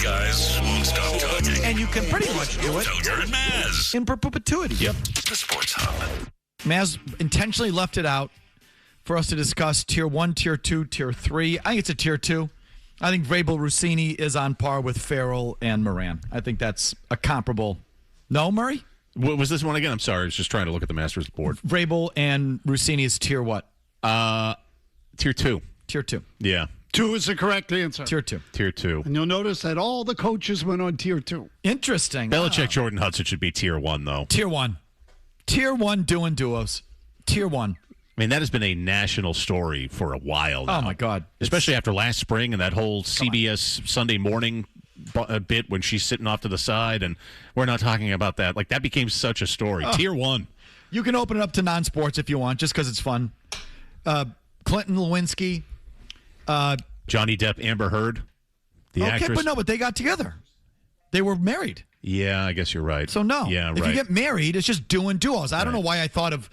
guys won't stop talking. And you can pretty much do it Felger and Mazz. in perpetuity. Yep. The Sports Hub. Mazz intentionally left it out for us to discuss Tier 1, Tier 2, Tier 3. I think it's a Tier 2. I think Vrabel Russini is on par with Farrell and Moran. I think that's a comparable. No, Murray? What was this one again? I'm sorry. I was just trying to look at the Masters board. Vrabel and Russini is Tier what? Tier 2. Tier 2. Yeah. 2 is the correct answer. Tier 2. Tier 2. And you'll notice that all the coaches went on Tier 2. Interesting. Belichick, Jordan Hudson should be Tier 1, though. Tier 1. Tier 1 doing duos. Tier 1. I mean, that has been a national story for a while now. Oh, my God. Especially after last spring and that whole CBS Sunday morning bit when she's sitting off to the side, and we're not talking about that. Like, that became such a story. Tier 1. You can open it up to non-sports if you want, just because it's fun. Clinton Lewinsky. Johnny Depp, Amber Heard, the actress. But they got together. They were married. Yeah, I guess you're right. So, no. Yeah, right. If you get married, it's just doing duos. I don't know why I thought of...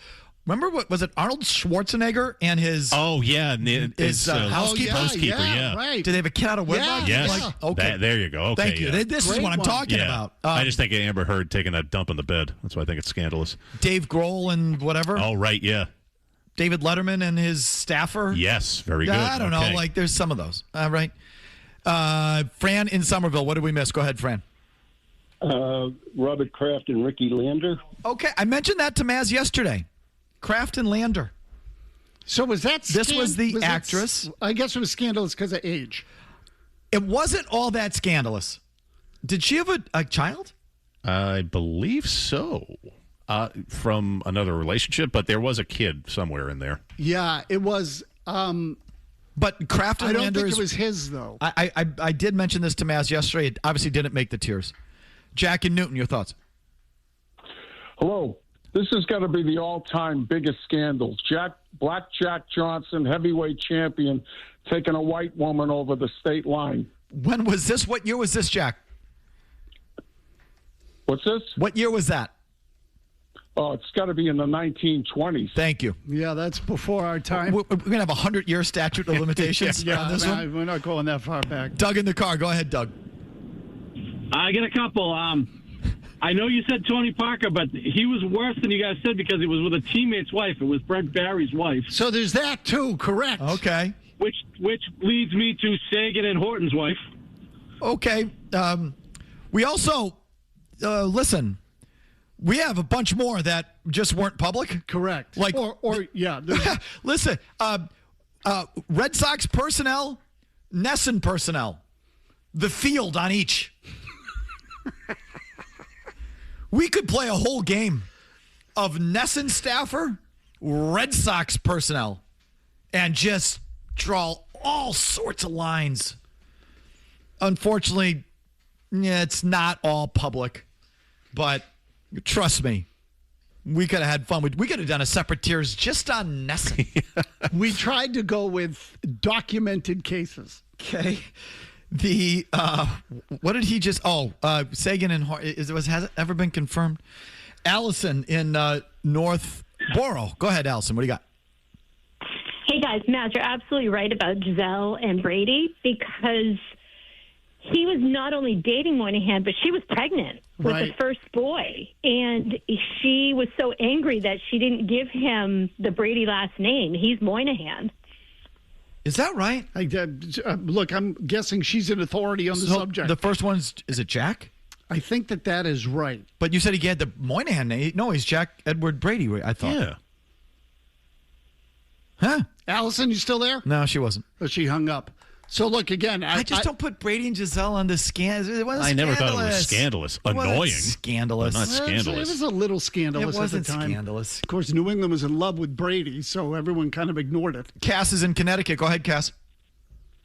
Remember, what was it, Arnold Schwarzenegger and his... Oh, yeah. His housekeeper? Housekeeper, yeah. Right. Did they have a kid out of wedlock? Yes. Okay. There you go. Okay, Thank you. yeah. This is Great what I'm one. talking about. I just think of Amber Heard taking a dump in the bed. That's why I think it's scandalous. Dave Grohl and whatever. Oh, right, yeah. David Letterman and his staffer. Yes, very good. I don't know. Okay. Like, there's some of those. All right. Fran in Somerville. What did we miss? Go ahead, Fran. Robert Kraft and Ricky Lander. Okay. I mentioned that to Mazz yesterday. Kraft and Lander. So was that... This was the actress. I guess it was scandalous because of age. It wasn't all that scandalous. Did she have a child? I believe so. From another relationship, but there was a kid somewhere in there. Yeah, it was... But Kraft and I don't Lander think is... it was his, though. I did mention this to Mazz yesterday. It obviously didn't make the tiers. Jack and Newton, your thoughts? Hello. This has got to be the all-time biggest scandal. Black Jack Johnson, heavyweight champion, taking a white woman over the state line. When was this? What year was this, Jack? What's this? What year was that? Oh, it's got to be in the 1920s. Thank you. Yeah, that's before our time. We're going to have a 100-year statute of limitations on this one. We're not going that far back. Doug in the car. Go ahead, Doug. I get a couple. I know you said Tony Parker, but he was worse than you guys said because it was with a teammate's wife. It was Brett Barry's wife. So there's that, too. Correct. Okay. Which leads me to Sagan and Horton's wife. Okay. We also, listen, we have a bunch more that just weren't public. Correct. Like, yeah. Listen, Red Sox personnel, Nesson personnel, the field on each. We could play a whole game of Nesson staffer, Red Sox personnel, and just draw all sorts of lines. Unfortunately, it's not all public, but trust me, we could have had fun. We could have done a separate tiers just on Nesson. We tried to go with documented cases. Okay. The what did he just? Sagan and has it ever been confirmed? Allison in Northborough. Go ahead, Allison. What do you got? Hey guys, Matt, you're absolutely right about Giselle and Brady because he was not only dating Moynihan, but she was pregnant with the first boy, and she was so angry that she didn't give him the Brady last name. He's Moynihan. Is that right? Look, I'm guessing she's an authority on the subject. The first one's, is it Jack? I think that is right. But you said he had the Moynihan name. No, he's Jack Edward Brady, I thought. Yeah. Huh? Allison, you still there? No, she wasn't. Oh, she hung up. So, look, again. I just don't put Brady and Giselle on the scandalous. It wasn't I never thought it was scandalous. Annoying. Scandalous. Not scandalous. It was a little scandalous It wasn't at the time. scandalous. Of course, New England was in love with Brady, so everyone kind of ignored it. Cass is in Connecticut. Go ahead, Cass.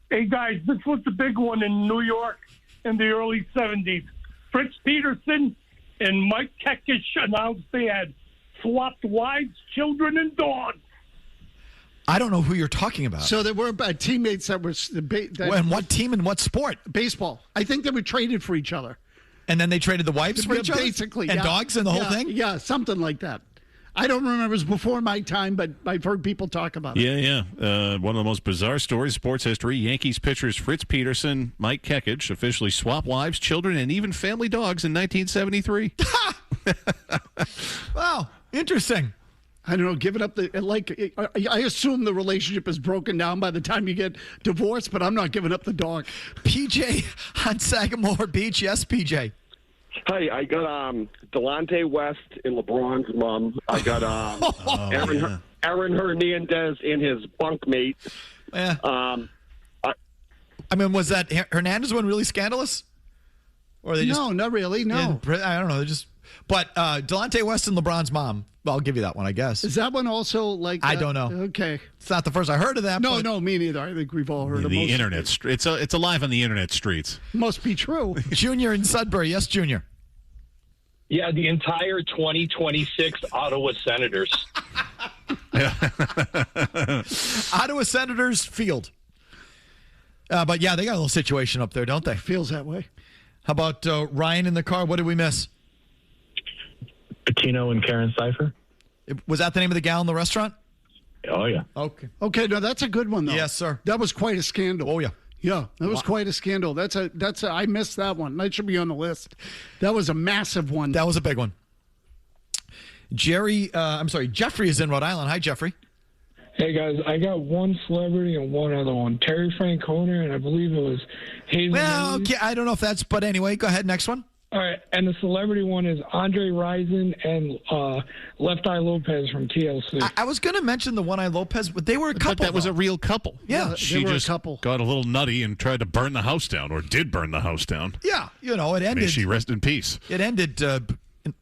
Hey, guys, this was the big one in New York in the early 70s. Fritz Peterson and Mike Kekish announced they had swapped wives, children, and dogs. I don't know who you're talking about. So there were teammates that were... And what team and what sport? Baseball. I think they were traded for each other. And then they traded the wives for each other? Basically, And yeah. dogs and the whole thing? Yeah, something like that. I don't remember. It was before my time, but I've heard people talk about it. Yeah. One of the most bizarre stories in sports history. Yankees pitchers Fritz Peterson, Mike Kekich officially swapped wives, children, and even family dogs in 1973. Wow, interesting. I don't know, giving up I assume the relationship is broken down by the time you get divorced, but I'm not giving up the dog. PJ on Sagamore Beach. Yes, PJ. Hi, I got Delonte West and LeBron's mom. I got Aaron Hernandez and his bunkmate. Yeah. I mean, was that Hernandez one really scandalous? Or they no, not really. No, I don't know. They just. But Delonte West and LeBron's mom. Well, I'll give you that one, I guess. Is that one also like? I don't know. Okay, it's not the first I heard of that. No, me neither. I think we've all heard of the internet. It's alive on the internet streets. Must be true. Junior in Sudbury. Yes, Junior. Yeah, the entire 2026 Ottawa Senators. Ottawa Senators field. But yeah, they got a little situation up there, don't they? Feels that way. How about Ryan in the car? What did we miss? Patino and Karen Cipher. Was that the name of the gal in the restaurant? Oh, yeah. Okay, no, that's a good one, though. Yes, sir. That was quite a scandal. Oh, yeah. Yeah, that was quite a scandal. I missed that one. That should be on the list. That was a massive one. That was a big one. Jeffrey is in Rhode Island. Hi, Jeffrey. Hey, guys, I got one celebrity and one other one. Terry Francona, and I believe it was Hazel. Well, okay, I don't know if that's, but anyway, go ahead. Next one. All right, and the celebrity one is Andre Rison and Left Eye Lopez from TLC. I was going to mention the One Eye Lopez, but they were a couple. But that was a real couple. Yeah, she were just a couple. got a little nutty and tried to burn the house down, or did burn the house down. Yeah, it ended. May she rest in peace. It ended in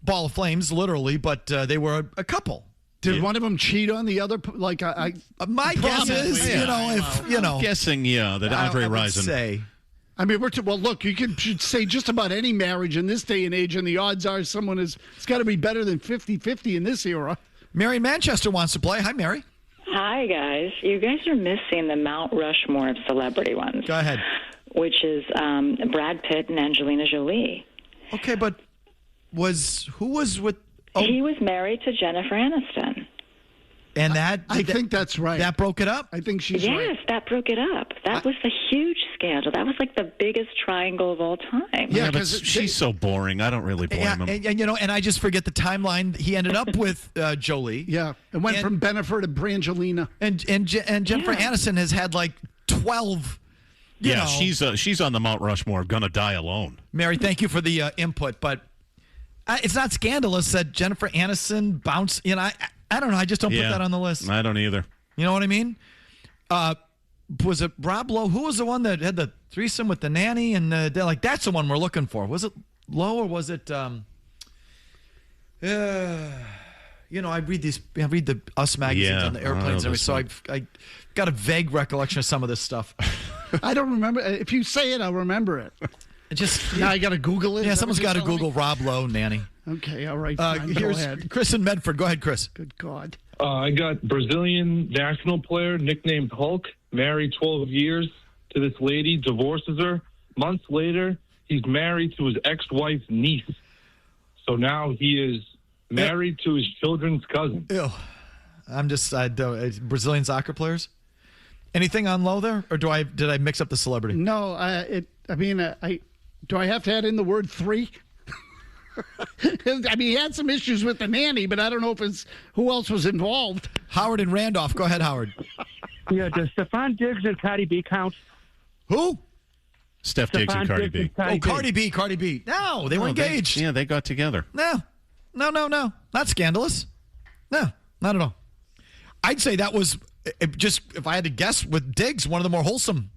ball of flames, literally, but they were a couple. Did one of them cheat on the other? My guess is, I'm guessing, that Andre Rison. Say. I mean, look, you should say just about any marriage in this day and age, and the odds are it's got to be better than 50-50 in this era. Mary Manchester wants to play. Hi, Mary. Hi, guys. You guys are missing the Mount Rushmore of celebrity ones. Go ahead. Which is Brad Pitt and Angelina Jolie. Okay, but who was with... Oh. He was married to Jennifer Aniston. And I think that's right. That broke it up? I think she's right. Yes, that broke it up. That was a huge scandal. That was like the biggest triangle of all time. Yeah, but she's so boring. I don't really blame him. And I just forget the timeline. He ended up with Jolie. Yeah, it went from Bennifer to Brangelina. And Jennifer Aniston has had like 12. She's on the Mount Rushmore. Gonna die alone. Mary, thank you for the input, but it's not scandalous that Jennifer Aniston bounced. I don't know. I just don't put that on the list. I don't either. You know what I mean? Was it Rob Lowe? Who was the one that had the threesome with the nanny? And they're like, that's the one we're looking for. Was it Lowe or was it? I read the Us magazines on the airplanes and everything, so I got a vague recollection of some of this stuff. I don't remember. If you say it, I'll remember it. Now I got to Google it. Yeah, someone's got to Google Rob Lowe nanny. Okay, all right. Fine. Go ahead. Chris in Medford. Go ahead, Chris. Good God. I got Brazilian national player nicknamed Hulk, married 12 years to this lady, divorces her. Months later, he's married to his ex-wife's niece. So now he is married to his children's cousin. Ew. Brazilian soccer players. Anything on Lowe there, or did I mix up the celebrity? No, do I have to add in the word three? I mean, he had some issues with the nanny, but I don't know who else was involved. Howard and Randolph. Go ahead, Howard. Yeah, does Stephon Diggs and Cardi B count? Who? Steph Diggs and Cardi B. Cardi B. No, they were engaged. They got together. No. Not scandalous. No, not at all. I'd say that was, if I had to guess, with Diggs, one of the more wholesome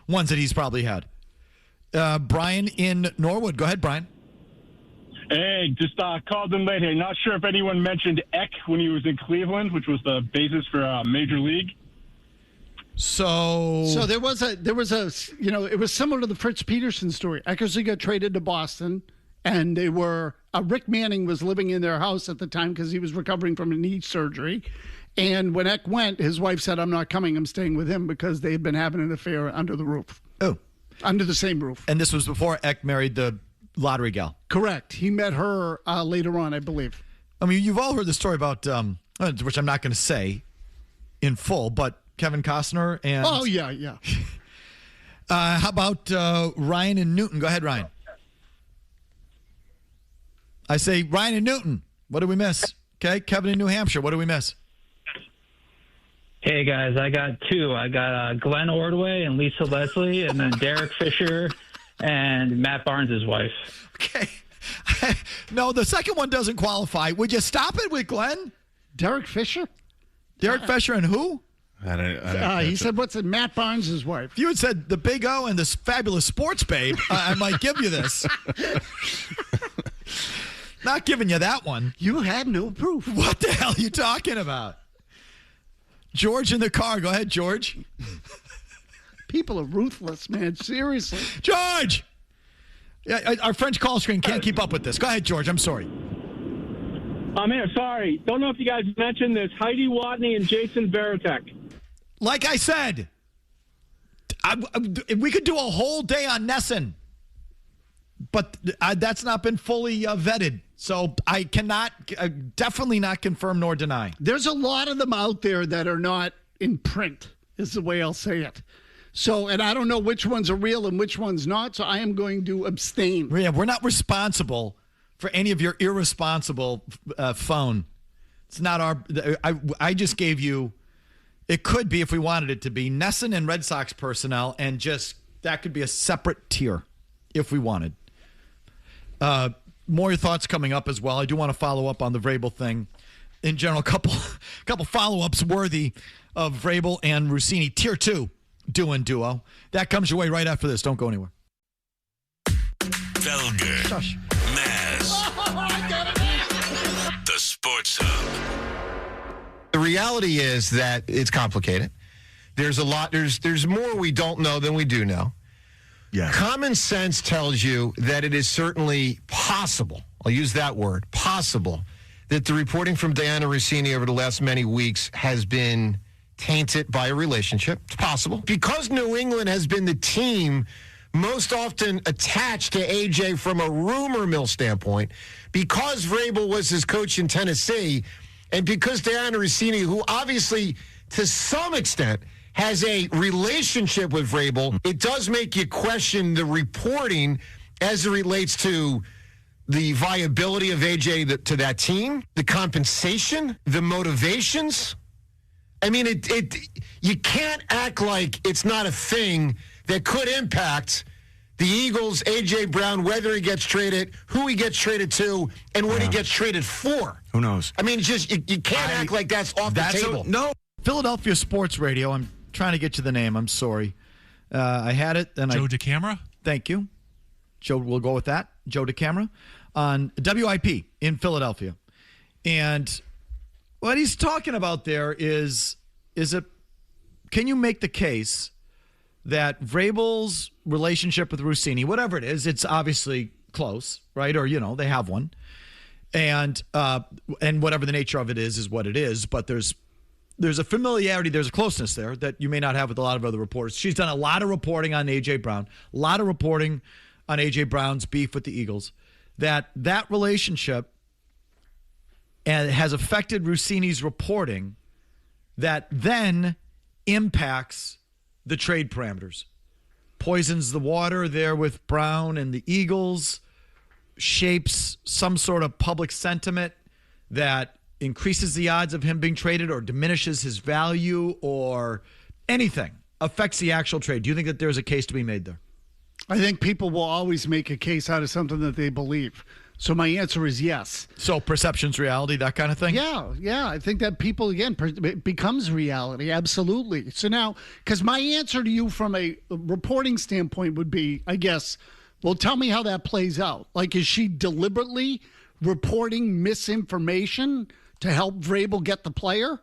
ones that he's probably had. Brian in Norwood. Go ahead, Brian. Hey, just called in late here. Not sure if anyone mentioned Eck when he was in Cleveland, which was the basis for Major League. So there was a it was similar to the Fritz Peterson story. Eckersley got traded to Boston, and they were Rick Manning was living in their house at the time because he was recovering from a knee surgery. And when Eck went, his wife said, "I'm not coming. I'm staying with him," because they had been having an affair under the roof. Oh, under the same roof. And this was before Eck married the lottery gal. Correct. He met her later on, I believe. I mean, you've all heard the story about, which I'm not going to say in full, but Kevin Costner and... Oh, yeah. How about Ryan and Newton? Go ahead, Ryan. I say Ryan and Newton. What did we miss? Okay, Kevin in New Hampshire. What did we miss? Hey, guys, I got two. I got Glenn Ordway and Lisa Leslie, and then Derek Fisher and Matt Barnes' wife. Okay. No, the second one doesn't qualify. Would you stop it with Glenn? Derek Fisher? Derek Fisher and who? He said, what's it? Matt Barnes' wife. If you had said the Big O and this fabulous sports babe, I might give you this. Not giving you that one. You had no proof. What the hell are you talking about? George in the car. Go ahead, George. People are ruthless, man. Seriously. George! Yeah, our French call screen can't keep up with this. Go ahead, George. I'm sorry. I'm here. Sorry. Don't know if you guys mentioned this. Heidi Watney and Jason Veritek. Like I said, we could do a whole day on Nesson, but that's not been fully vetted. So I cannot, definitely not confirm nor deny. There's a lot of them out there that are not in print, is the way I'll say it. So, and I don't know which ones are real and which ones not, so I am going to abstain. Yeah, we're not responsible for any of your irresponsible phone. It's not our, I just gave you, it could be if we wanted it to be, Nesson and Red Sox personnel, and just, that could be a separate tier if we wanted. More your thoughts coming up as well. I do want to follow up on the Vrabel thing. In general, a couple follow-ups worthy of Vrabel and Russini. Tier 2, duo. That comes your way right after this. Don't go anywhere. Felger. Shush. Mazz. The Sports Hub. The reality is that it's complicated. There's a lot. There's more we don't know than we do know. Yeah. Common sense tells you that it is certainly possible, I'll use that word, possible, that the reporting from Dianna Russini over the last many weeks has been tainted by a relationship. It's possible. Because New England has been the team most often attached to AJ from a rumor mill standpoint, because Vrabel was his coach in Tennessee, and because Dianna Russini, who obviously to some extent has a relationship with Vrabel, it does make you question the reporting as it relates to the viability of AJ to that team, the compensation, the motivations. I mean, you can't act like it's not a thing that could impact the Eagles, AJ Brown, whether he gets traded, who he gets traded to, and what he gets traded for. Who knows? I mean, just you can't act like that's off the table. No. Philadelphia Sports Radio. I'm trying to get you the name. I'm sorry. I had it. And Joe DeCamera? Thank you. Joe, we'll go with that. Joe DeCamera on WIP in Philadelphia. And what he's talking about there is can you make the case that Vrabel's relationship with Russini, whatever it is, it's obviously close, right? Or, they have one. And whatever the nature of it is what it is. But there's a familiarity, there's a closeness there that you may not have with a lot of other reporters. She's done a lot of reporting on A.J. Brown, a lot of reporting on A.J. Brown's beef with the Eagles, that relationship has affected Russini's reporting that then impacts the trade parameters, poisons the water there with Brown and the Eagles, shapes some sort of public sentiment that increases the odds of him being traded or diminishes his value or anything, affects the actual trade. Do you think that there's a case to be made there? I think people will always make a case out of something that they believe. So my answer is yes. So perception's reality, that kind of thing? Yeah. I think that people, again, it becomes reality. Absolutely. So now, because my answer to you from a reporting standpoint would be, I guess, well, tell me how that plays out. Like, is she deliberately reporting misinformation to help Vrabel get the player?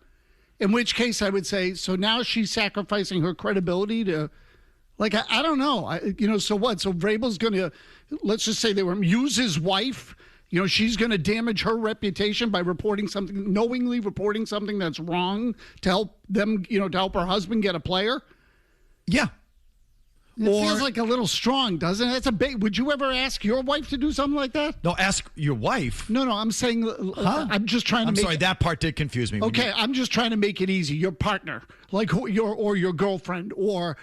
In which case I would say, so now she's sacrificing her credibility to, like, I don't know. So what? So Vrabel's going to, let's just say they were use his wife. She's going to damage her reputation by reporting something, knowingly reporting something that's wrong to help them, to help her husband get a player. Yeah. It feels like a little strong, doesn't it? That's a big. Would you ever ask your wife to do something like that? No, ask your wife. No, I'm saying. I'm just trying to. I'm make sorry, that part did confuse me. Okay, I'm just trying to make it easy. Your partner, like your girlfriend, or.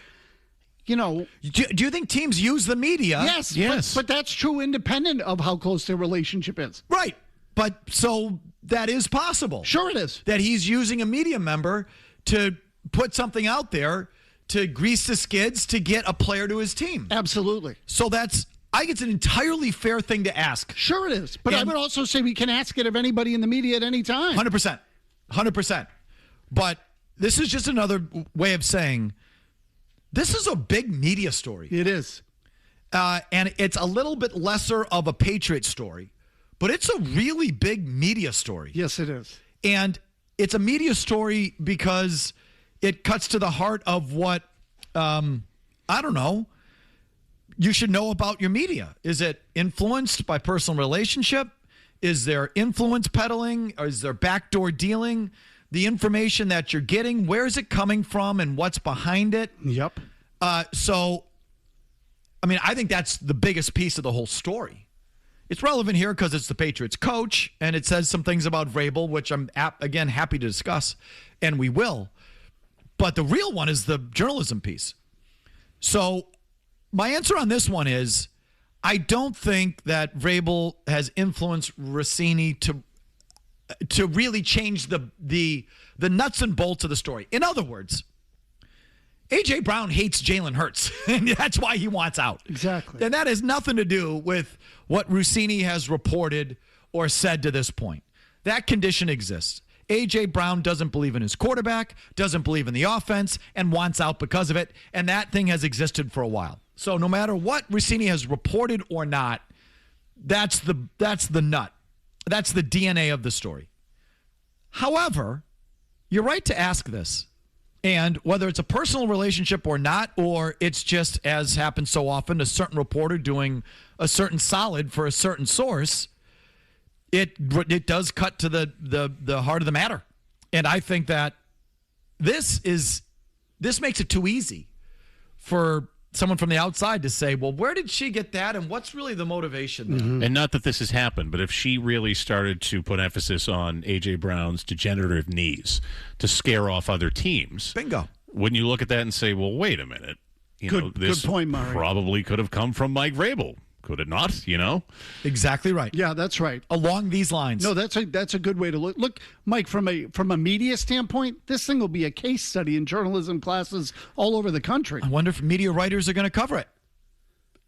Do you think teams use the media? Yes. But that's true independent of how close their relationship is. Right. But so that is possible. Sure it is. That he's using a media member to put something out there to grease the skids to get a player to his team. Absolutely. So I think it's an entirely fair thing to ask. Sure it is. But I would also say we can ask it of anybody in the media at any time. 100%. 100%. But this is just another way of saying this is a big media story. It is. And it's a little bit lesser of a Patriot story, but it's a really big media story. Yes, it is. And it's a media story because it cuts to the heart of what, you should know about your media. Is it influenced by personal relationship? Is there influence peddling? Or is there backdoor dealing? The information that you're getting, where is it coming from and what's behind it? Yep. I think that's the biggest piece of the whole story. It's relevant here because it's the Patriots coach, and it says some things about Vrabel, which I'm, again, happy to discuss, and we will. But the real one is the journalism piece. So my answer on this one is I don't think that Vrabel has influenced Russini to really change the nuts and bolts of the story. In other words, A.J. Brown hates Jalen Hurts, and that's why he wants out. Exactly. And that has nothing to do with what Russini has reported or said to this point. That condition exists. A.J. Brown doesn't believe in his quarterback, doesn't believe in the offense, and wants out because of it, and that thing has existed for a while. So no matter what Russini has reported or not, that's the nut. That's the DNA of the story. However, you're right to ask this. And whether it's a personal relationship or not, or it's just, as happens so often, a certain reporter doing a certain solid for a certain source, it does cut to the heart of the matter. And I think that this makes it too easy for someone from the outside to say, well, where did she get that, and what's really the motivation there? Mm-hmm. And not that this has happened, but if she really started to put emphasis on A.J. Brown's degenerative knees to scare off other teams, bingo. Wouldn't you look at that and say, well, wait a minute. This good point, Murray. Probably could have come from Mike Vrabel. Could it not? Exactly right. Yeah, that's right. Along these lines. No, that's a good way to look. Look, Mike, from a media standpoint, this thing will be a case study in journalism classes all over the country. I wonder if media writers are going to cover it.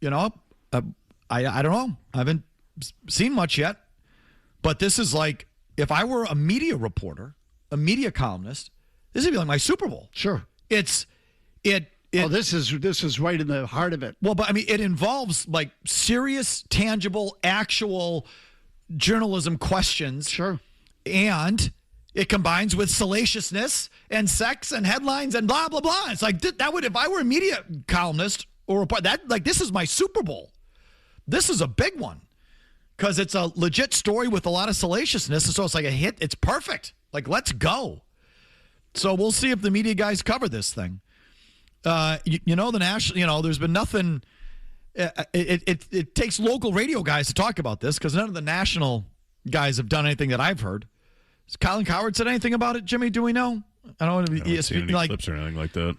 I don't know. I haven't seen much yet. But this is like, if I were a media reporter, a media columnist, this would be like my Super Bowl. Sure. This is right in the heart of it. Well, but it involves like serious, tangible, actual journalism questions. Sure. And it combines with salaciousness and sex and headlines and blah, blah, blah. It's like that would, if I were a media columnist or this is my Super Bowl. This is a big one because it's a legit story with a lot of salaciousness. And so it's like a hit. It's perfect. Like, let's go. So we'll see if the media guys cover this thing. The national, there's been nothing. It takes local radio guys to talk about this because none of the national guys have done anything that I've heard. Has Colin Cowherd said anything about it, Jimmy? Do we know? I haven't seen any clips or anything like that.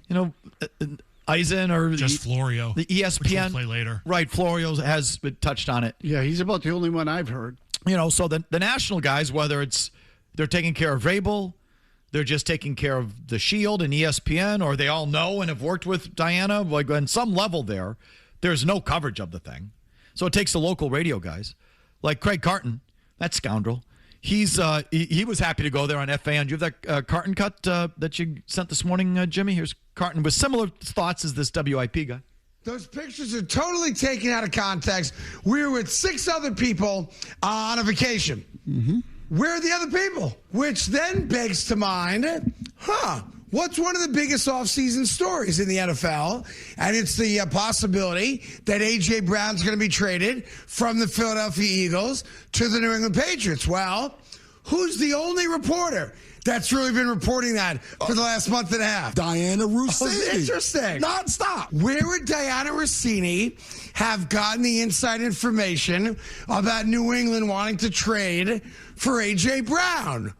Eisen or just Florio. The ESPN. Which we'll play later. Right, Florio has touched on it. Yeah, he's about the only one I've heard. So the national guys, whether they're taking care of Vrabel, they're just taking care of the Shield and ESPN, or they all know and have worked with Dianna. Like on some level there's no coverage of the thing. So it takes the local radio guys. Like Craig Carton, that scoundrel. He was happy to go there on FAN. Do you have that Carton cut that you sent this morning, Jimmy? Here's Carton with similar thoughts as this WIP guy. Those pictures are totally taken out of context. We were with 6 other people on a vacation. Mm-hmm. Where are the other people? Which then begs to mind, what's one of the biggest offseason stories in the NFL? And it's the possibility that A.J. Brown's going to be traded from the Philadelphia Eagles to the New England Patriots. Well, who's the only reporter that's really been reporting that for the last month and a half. Dianna Russini. Oh, interesting. Non-stop. Where would Dianna Russini have gotten the inside information about New England wanting to trade for A.J. Brown?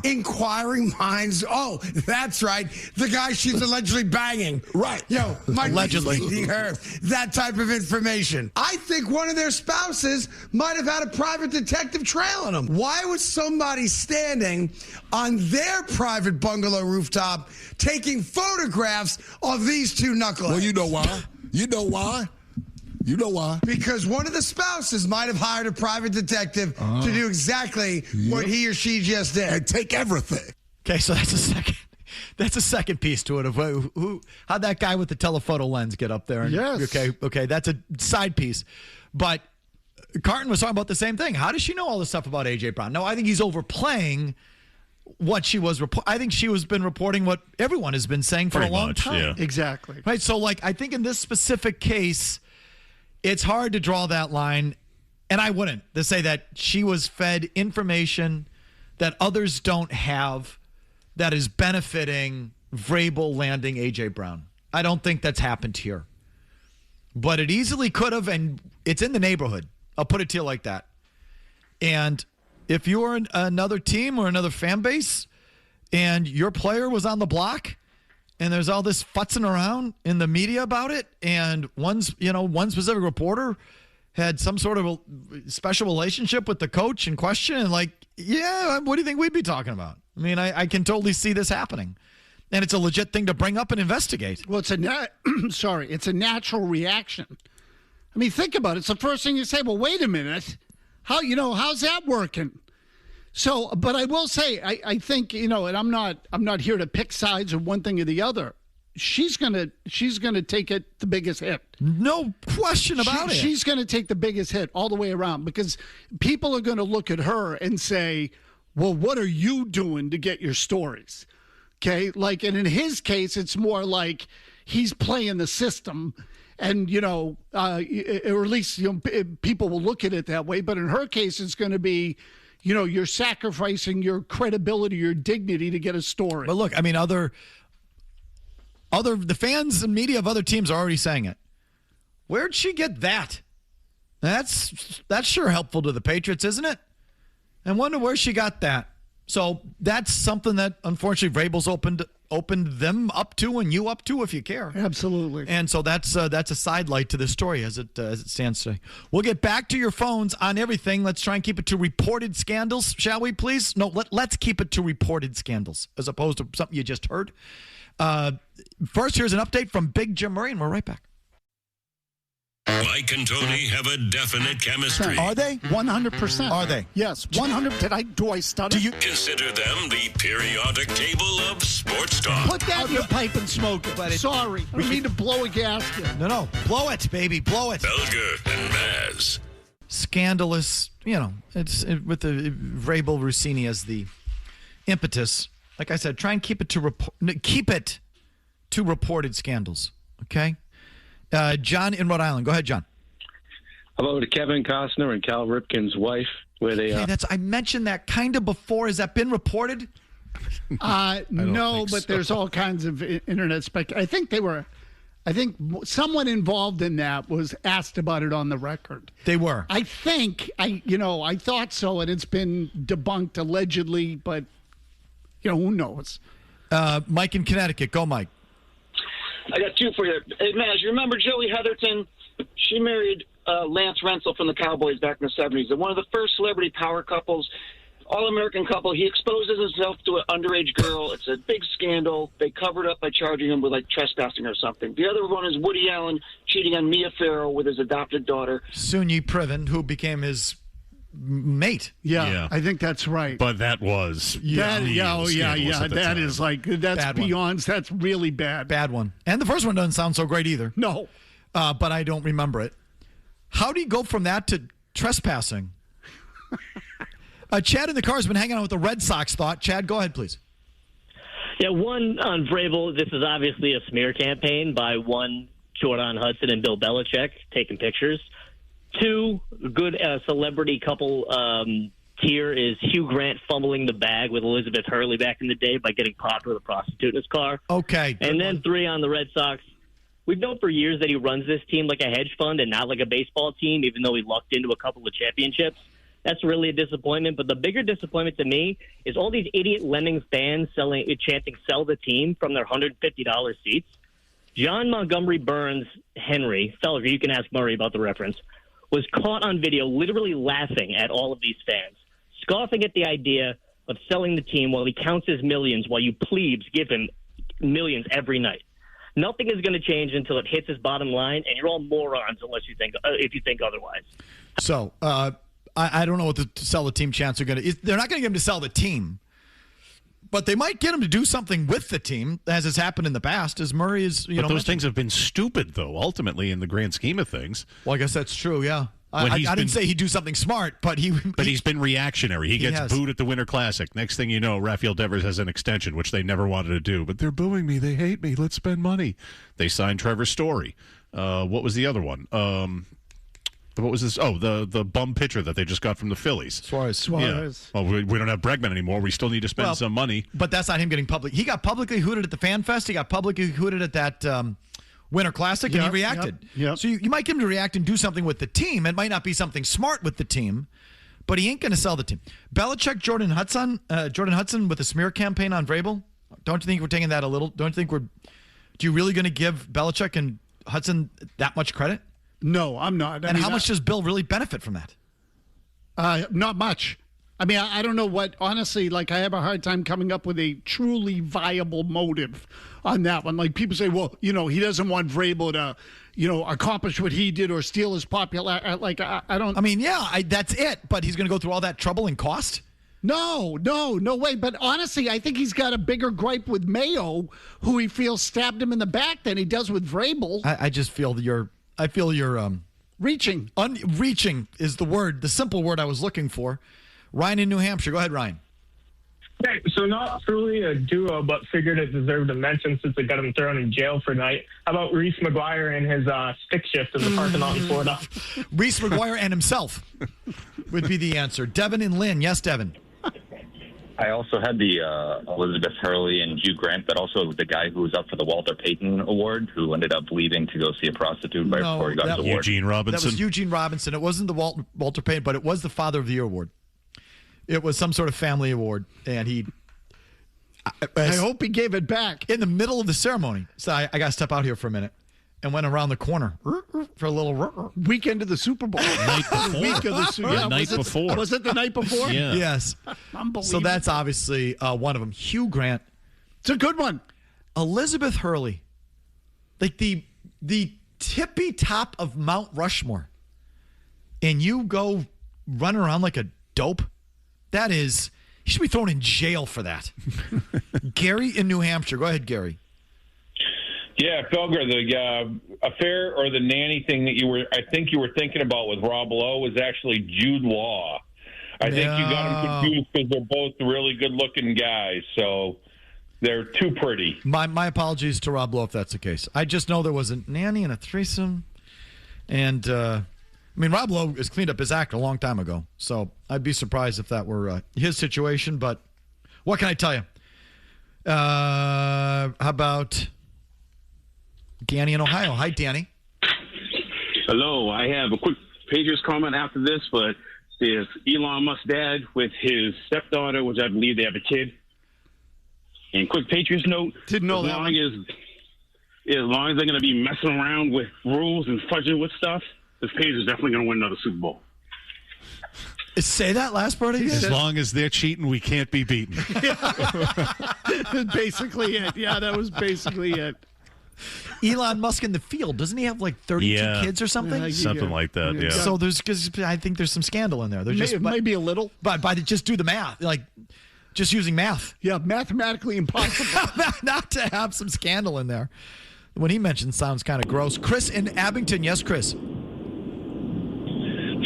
Inquiring minds. Oh, that's right. The guy she's allegedly banging. Right. Allegedly. Her that type of information. I think one of their spouses might have had a private detective trailing them. Why was somebody standing on their private bungalow rooftop taking photographs of these two knuckleheads? Well, you know why. You know why? Because one of the spouses might have hired a private detective to do exactly what he or she just did. And take everything. Okay, so that's a second piece to it of how'd that guy with the telephoto lens get up there? Yes. Okay, that's a side piece. But Carton was talking about the same thing. How does she know all this stuff about A.J. Brown? No, I think he's overplaying what she was I think she has been reporting what everyone has been saying for a long time. Yeah. Exactly. Right, so I think in this specific case, it's hard to draw that line, and I wouldn't, to say that she was fed information that others don't have that is benefiting Vrabel landing A.J. Brown. I don't think that's happened here. But it easily could have, and it's in the neighborhood. I'll put it to you like that. And if you're another team or another fan base and your player was on the block, and there's all this futzing around in the media about it, and one specific reporter had some sort of a special relationship with the coach in question, and what do you think we'd be talking about? I mean, I can totally see this happening, and it's a legit thing to bring up and investigate. Well, it's a natural reaction. I mean, think about it. It's the first thing you say. Well, wait a minute, how's that working? So, but I will say, I think, and I'm not here to pick sides of one thing or the other. She's gonna take the biggest hit. No question about it. She's gonna take the biggest hit all the way around, because people are gonna look at her and say, well, what are you doing to get your stories? Okay. And in his case, it's more like he's playing the system. And, or at least, people will look at it that way. But in her case, it's going to be, you're sacrificing your credibility, your dignity to get a story. But look, I mean, the fans and media of other teams are already saying it. Where'd she get that? That's sure helpful to the Patriots, isn't it? I wonder where she got that. So that's something that, unfortunately, Vrabel's opened them up to and you up to, if you care. Absolutely. And so that's a sidelight to this story as it stands today. We'll get back to your phones on everything. Let's try and keep it to reported scandals, shall we, please? No, let's keep it to reported scandals as opposed to something you just heard. First, here's an update from Big Jim Murray, and we're right back. Mike and Tony have a definite chemistry. Are they? 100%. Are they? Yes, 100. Do I stutter? Do you consider them the periodic table of sports talk? Put that in your pipe and smoke it. Sorry, I need to blow a gasket. No, blow it, baby, blow it. Belger and Mazz. Scandalous, it's with the Vrabel Russini as the impetus. Like I said, try and keep it to reported scandals. Okay. John in Rhode Island. Go ahead, John. Hello to Kevin Costner and Cal Ripken's wife. Where they I mentioned that kind of before. Has that been reported? No, but there's all kinds of internet speculation. I think someone involved in that was asked about it on the record. They were. I thought so, and it's been debunked allegedly, but who knows? Mike in Connecticut. Go, Mike. I got two for you. Hey, Mazz, you remember Joey Heatherton? She married Lance Rensel from the Cowboys back in the 70s. They're one of the first celebrity power couples, all-American couple. He exposes himself to an underage girl. It's a big scandal. They covered up by charging him with, trespassing or something. The other one is Woody Allen cheating on Mia Farrow with his adopted daughter. Sunyi Privan, who became his mate. Yeah, I think that's right. But that was That is that's beyond. That's really bad. Bad one. And the first one doesn't sound so great either. No, but I don't remember it. How do you go from that to trespassing? Chad in the car has been hanging out with the Red Sox thought. Chad, go ahead, please. Yeah, one on Vrabel. This is obviously a smear campaign by one, Jordan Hudson and Bill Belichick taking pictures. Two, good celebrity couple tier is Hugh Grant fumbling the bag with Elizabeth Hurley back in the day by getting popped with a prostitute in his car. Okay. And then 3 on the Red Sox. We've known for years that he runs this team like a hedge fund and not like a baseball team, even though he lucked into a couple of championships. That's really a disappointment. But the bigger disappointment to me is all these idiot lemming fans chanting "sell the team" from their $150 seats. John Montgomery Burns Henry, Felger, you can ask Murray about the reference, was caught on video literally laughing at all of these fans, scoffing at the idea of selling the team while he counts his millions while you plebes give him millions every night. Nothing is going to change until it hits his bottom line, and you're all morons unless you think if you think otherwise. So I don't know what the sell the team chants are going to. They're not going to get him to sell the team, but they might get him to do something with the team, as has happened in the past. As Murray is, but those things have been stupid, though. Ultimately, in the grand scheme of things. Well, I guess that's true. Yeah. I didn't say he'd do something smart, but he's been reactionary. He gets booed at the Winter Classic. Next thing you know, Rafael Devers has an extension, which they never wanted to do. But they're booing me. They hate me. Let's spend money. They signed Trevor Story. What was the other one? What was this? Oh, the bum pitcher that they just got from the Phillies. Suarez. Yeah. Well, we don't have Bregman anymore. We still need to spend some money. But that's not him getting public. He got publicly hooted at the Fan Fest. He got publicly hooted at that Winter Classic, and he reacted. Yep. So you might get him to react and do something with the team. It might not be something smart with the team, but he ain't going to sell the team. Belichick, Jordan Hudson with a smear campaign on Vrabel. Don't you think we're taking that a little? Don't you think we're? Do you really going to give Belichick and Hudson that much credit? No, I'm not. And how much does Bill really benefit from that? Not much. I mean, I don't know what, honestly, I have a hard time coming up with a truly viable motive on that one. Like, people say, well, he doesn't want Vrabel to, accomplish what he did or steal his popularity. I don't. I mean, that's it. But he's going to go through all that trouble and cost? No way. But honestly, I think he's got a bigger gripe with Mayo, who he feels stabbed him in the back, than he does with Vrabel. I just feel you're reaching. Reaching is the word, the simple word I was looking for. Ryan in New Hampshire. Go ahead, Ryan. Okay, so not truly a duo, but figured it deserved a mention since it got him thrown in jail for a night. How about Reese McGuire and his stick shift in the parking lot in Florida? Reese McGuire and himself would be the answer. Devin and Lynn. Yes, Devin. I also had the Elizabeth Hurley and Hugh Grant, but also the guy who was up for the Walter Payton Award, who ended up leaving to go see a prostitute right before he got his award. Eugene Robinson. That was Eugene Robinson. It wasn't the Walter Payton, but it was the Father of the Year Award. It was some sort of family award, and I hope he gave it back in the middle of the ceremony. So I got to step out here for a minute and went around the corner for a little weekend of the Super Bowl. Night before. Week of the Super Bowl. The night before. Was it the night before? Yeah. Yes. Unbelievable. So that's obviously one of them. Hugh Grant. It's a good one. Elizabeth Hurley. Like the tippy top of Mount Rushmore. And you go run around like a dope. That is, he should be thrown in jail for that. Gary in New Hampshire. Go ahead, Gary. Yeah, Felger, the affair or the nanny thing that I think you were thinking about with Rob Lowe was actually Jude Law. I think you got them confused because they're both really good-looking guys, so they're too pretty. My apologies to Rob Lowe if that's the case. I just know there was a nanny and a threesome, and Rob Lowe has cleaned up his act a long time ago, so I'd be surprised if that were his situation, but what can I tell you? How about Danny in Ohio? Hi, Danny. Hello. I have a quick Patriots comment after this, but there's Elon Musk's dad with his stepdaughter, which I believe they have a kid. And quick Patriots note. Didn't know that. As long as they're going to be messing around with rules and fudging with stuff, this Patriots is definitely going to win another Super Bowl. Say that last part again. As long as they're cheating, we can't be beaten. Basically it. Yeah, that was basically it. Elon Musk in the field. Doesn't he have like 32 kids or something? Something like that, yeah. So I think there's some scandal in there. Maybe a little. But just do the math. Like, just using math. Yeah, mathematically impossible. Not to have some scandal in there. What he mentioned sounds kind of gross. Chris in Abington. Yes, Chris.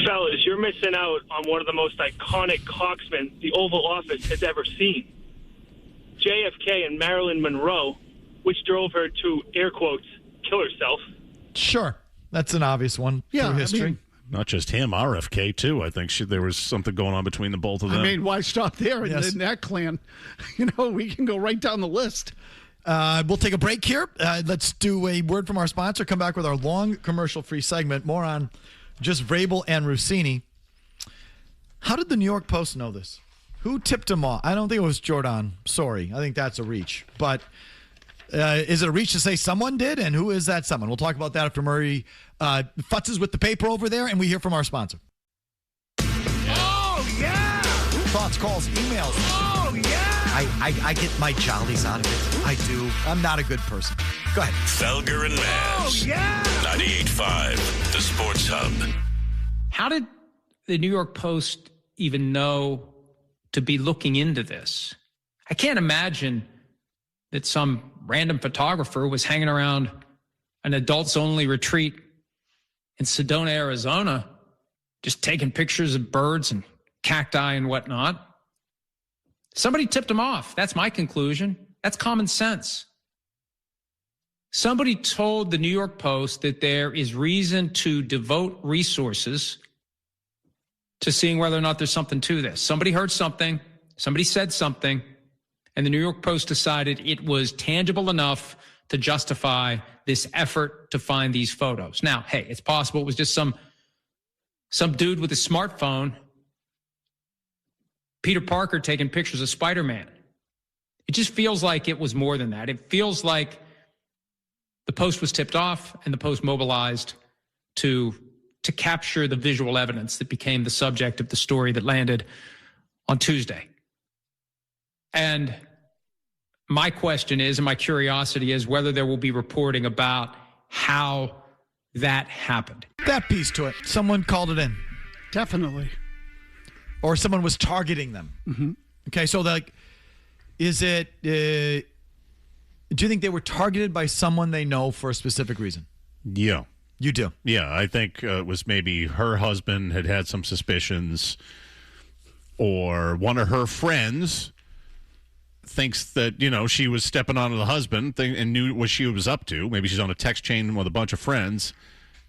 Fellas, you're missing out on one of the most iconic coxmen the Oval Office has ever seen. JFK and Marilyn Monroe, which drove her to, air quotes, kill herself. Sure. That's an obvious one through history. Not just him, RFK, too. I think there was something going on between the both of them. I mean, why stop there in that clan? You know, we can go right down the list. We'll take a break here. Let's do a word from our sponsor. Come back with our long commercial-free segment. More on just Vrabel and Russini. How did the New York Post know this? Who tipped him off? I don't think it was Jordan. Sorry. I think that's a reach. But is it a reach to say someone did? And who is that someone? We'll talk about that after Murray futzes with the paper over there, and we hear from our sponsor. Oh, yeah. Thoughts, calls, emails. Oh, yeah. I get my jollies out of it. I do. I'm not a good person. Go ahead. Felger and Mazz. Oh, yeah. 98.5, the Sports Hub. How did the New York Post even know to be looking into this? I can't imagine that some random photographer was hanging around an adults-only retreat in Sedona, Arizona, just taking pictures of birds and cacti and whatnot. Somebody tipped him off. That's my conclusion. That's common sense. Somebody told the New York Post that there is reason to devote resources to seeing whether or not there's something to this. Somebody heard something, somebody said something, and the New York Post decided it was tangible enough to justify this effort to find these photos. Now, hey, it's possible it was just some dude with a smartphone, Peter Parker, taking pictures of Spider-Man. It just feels like it was more than that. It feels like the Post was tipped off and the Post mobilized to capture the visual evidence that became the subject of the story that landed on Tuesday. And my question is, and my curiosity is, whether there will be reporting about how that happened. That piece to it. Someone called it in. Definitely. Or someone was targeting them. Mm-hmm. Okay, so is it, do you think they were targeted by someone they know for a specific reason? Yeah. You do? Yeah, I think it was maybe her husband had some suspicions, or one of her friends thinks that, she was stepping onto the husband and knew what she was up to. Maybe she's on a text chain with a bunch of friends,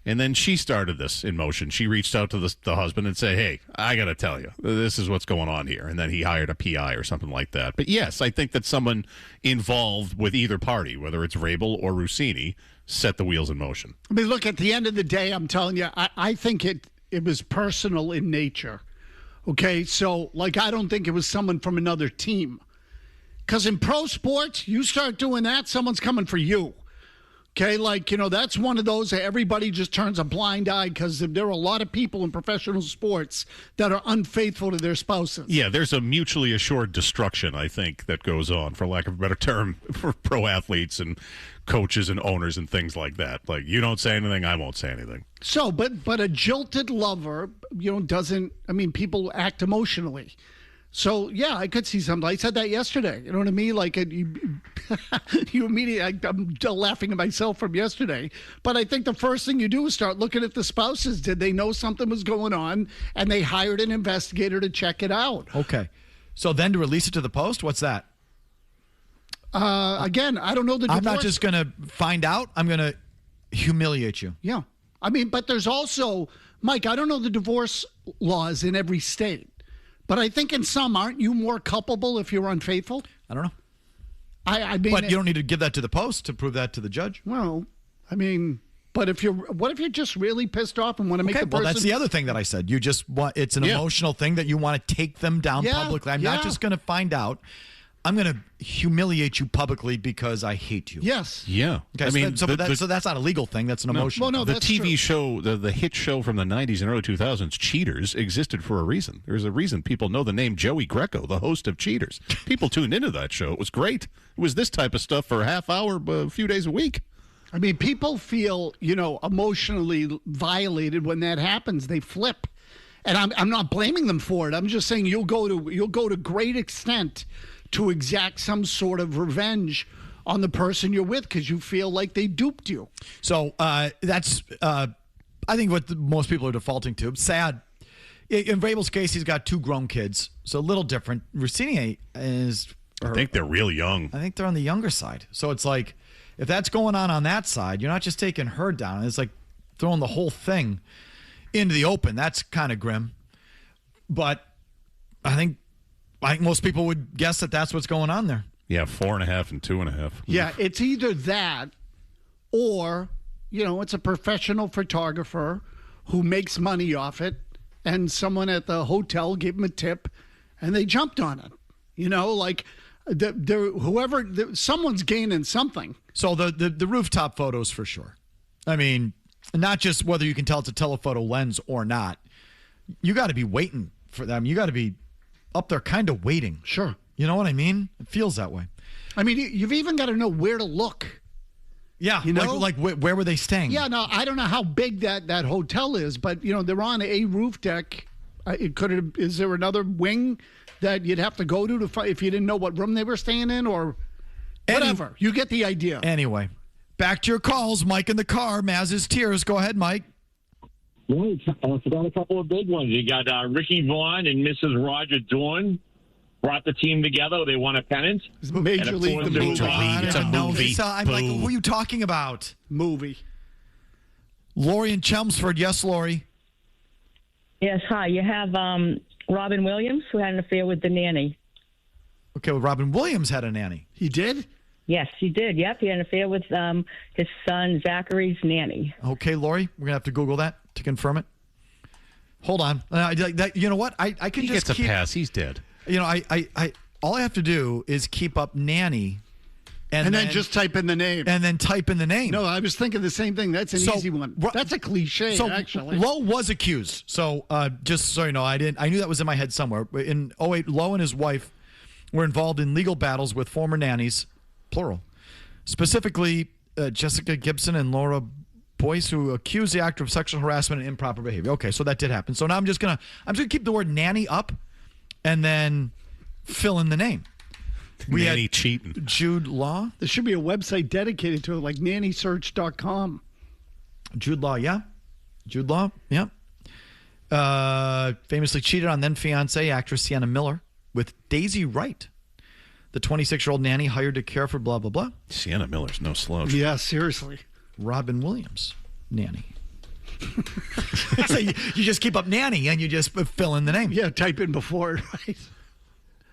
and then she started this in motion. She reached out to the husband and said, hey, I got to tell you, this is what's going on here. And then he hired a PI or something like that. But yes, I think that someone involved with either party, whether it's Vrabel or Russini, set the wheels in motion. I mean, look, at the end of the day, I'm telling you, I think it was personal in nature. Okay, so, I don't think it was someone from another team. Because in pro sports, you start doing that, someone's coming for you. Okay, that's one of those that everybody just turns a blind eye because there are a lot of people in professional sports that are unfaithful to their spouses. Yeah, there's a mutually assured destruction, I think, that goes on, for lack of a better term, for pro athletes and coaches and owners and things like that. You don't say anything, I won't say anything. So, but a jilted lover, people act emotionally. So, yeah, I could see something. I said that yesterday. You know what I mean? You immediately, I'm laughing at myself from yesterday. But I think the first thing you do is start looking at the spouses. Did they know something was going on? And they hired an investigator to check it out. Okay. So then to release it to the Post, what's that? Again, I don't know the divorce. I'm not just going to find out. I'm going to humiliate you. Yeah. But there's also, Mike, I don't know the divorce laws in every state. But I think in some, aren't you more culpable if you're unfaithful? I don't know. But you don't need to give that to the Post to prove that to the judge. Well, but what if you're just really pissed off and want to make the person... Well, that's the other thing that I said. You just want, it's an emotional thing that you want to take them down publicly. I'm not just going to find out. I'm going to humiliate you publicly because I hate you. Yes. Yeah. Okay, so that's not a legal thing. That's an emotional thing. The TV show, the hit show from the 90s and early 2000s, Cheaters, existed for a reason. There's a reason people know the name Joey Greco, the host of Cheaters. People tuned into that show. It was great. It was this type of stuff for a half hour, a few days a week. People feel, emotionally violated when that happens. They flip. And I'm not blaming them for it. I'm just saying you'll go to great extent to exact some sort of revenge on the person you're with because you feel like they duped you. So that's, I think, what most people are defaulting to. Sad. In Vrabel's case, he's got 2 grown kids, so a little different. Russini is... I think they're real young. I think they're on the younger side. So it's like, if that's going on that side, you're not just taking her down. It's like throwing the whole thing into the open. That's kind of grim. But I think most people would guess that that's what's going on there. Yeah, 4.5 and 2.5. Yeah, it's either that or, it's a professional photographer who makes money off it, and someone at the hotel gave him a tip, and they jumped on it. Someone's gaining something. So the rooftop photos for sure. I mean, not just whether you can tell it's a telephoto lens or not. You got to be waiting for them. You got to be up there kind of waiting. Sure. You know what I mean? It feels that way. I mean, you've even got to know where to look. Yeah, like where were they staying? Yeah, no, I don't know how big that hotel is, but they're on a roof deck. Is there another wing that you'd have to go to if you didn't know what room they were staying in or whatever? You get the idea. Anyway, back to your calls. Mike in the car. Mazz's tears. Go ahead, Mike. Right, I forgot a couple of big ones. You got Ricky Vaughn and Mrs. Roger Dorn. Brought the team together. They won a pennant. It's Major League. It's a movie. I'm like, who are you talking about? Movie. Lori in Chelmsford. Yes, Lori. Yes, hi. You have Robin Williams, who had an affair with the nanny. Okay, well, Robin Williams had a nanny. He did? Yes, he did. Yep, he had an affair with his son Zachary's nanny. Okay, Lori, we're going to have to Google that to confirm it. Hold on. You know what? I can he just gets a pass. He's dead. I all I have to do is keep up nanny, and then just type in the name. And then type in the name. No, I was thinking the same thing. That's an easy one. That's a cliche, actually. Lowe was accused. So just so you know, I knew that was in my head somewhere. In 2008, Lowe and his wife were involved in legal battles with former nannies, plural. Specifically, Jessica Gibson and Laura Boyce, who accused the actor of sexual harassment and improper behavior. Okay, so that did happen. So now I'm just gonna keep the word nanny up, and then fill in the name. We nanny had cheating. Jude Law. There should be a website dedicated to it, like nannysearch.com. Jude Law, yeah. Jude Law, yeah. Famously cheated on then fiancee actress Sienna Miller with Daisy Wright, the 26-year-old nanny hired to care for blah, blah, blah. Sienna Miller's no slouch. Yeah, seriously. Robin Williams, nanny. So you just keep up nanny and you just fill in the name. Yeah, type in before it, right?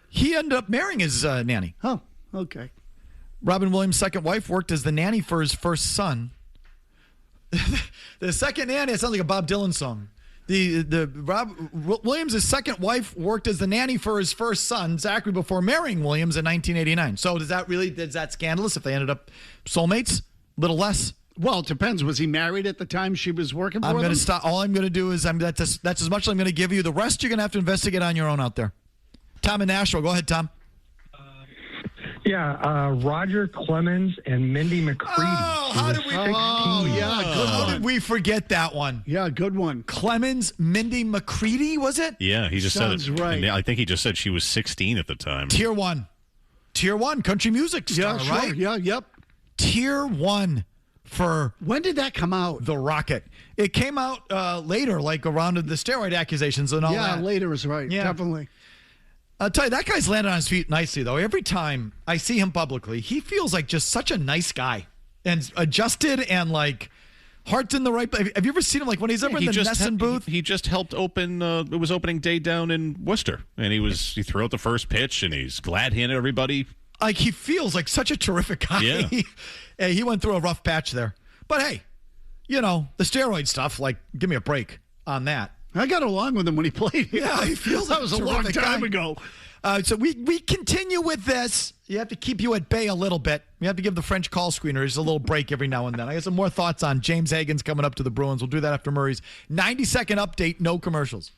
He ended up marrying his nanny. Oh, okay. Robin Williams' second wife worked as the nanny for his first son. The second nanny, it sounds like a Bob Dylan song. Williams' second wife worked as the nanny for his first son, Zachary, before marrying Williams in 1989. So is that scandalous if they ended up soulmates? Little less. Well, it depends. Was he married at the time she was working for him? I'm going to stop. All I'm going to do is that's as much as I'm going to give you. The rest you're going to have to investigate on your own out there. Tom in Nashville. Go ahead, Tom. Roger Clemens and Mindy McCready. How did we forget that one? Yeah, good one. Clemens, Mindy McCready, was it? Yeah, he just Sounds said it. right. And I think he just said she was 16 at the time. Tier 1, country music star, yeah, sure. right? Yeah, yep. Tier 1 for... When did that come out? The Rocket. It came out later, like around the steroid accusations and all that. Yeah, later is right. Yeah. Definitely. I'll tell you, that guy's landed on his feet nicely, though. Every time I see him publicly, he feels like just such a nice guy and adjusted and like heart's in the right place. Have you ever seen him like when he's ever in the Nesson booth? He just helped open. It was opening day down in Worcester, and he threw out the first pitch, and he's glad he handed everybody. Like he feels like such a terrific guy. Yeah. Hey, he went through a rough patch there, but hey, the steroid stuff. Like, give me a break on that. I got along with him when he played. Yeah, he feels that was a long time ago. So we continue with this. You have to keep you at bay a little bit. We have to give the French call screeners a little break every now and then. I got some more thoughts on James Hagan's coming up to the Bruins. We'll do that after Murray's 90-second update, no commercials.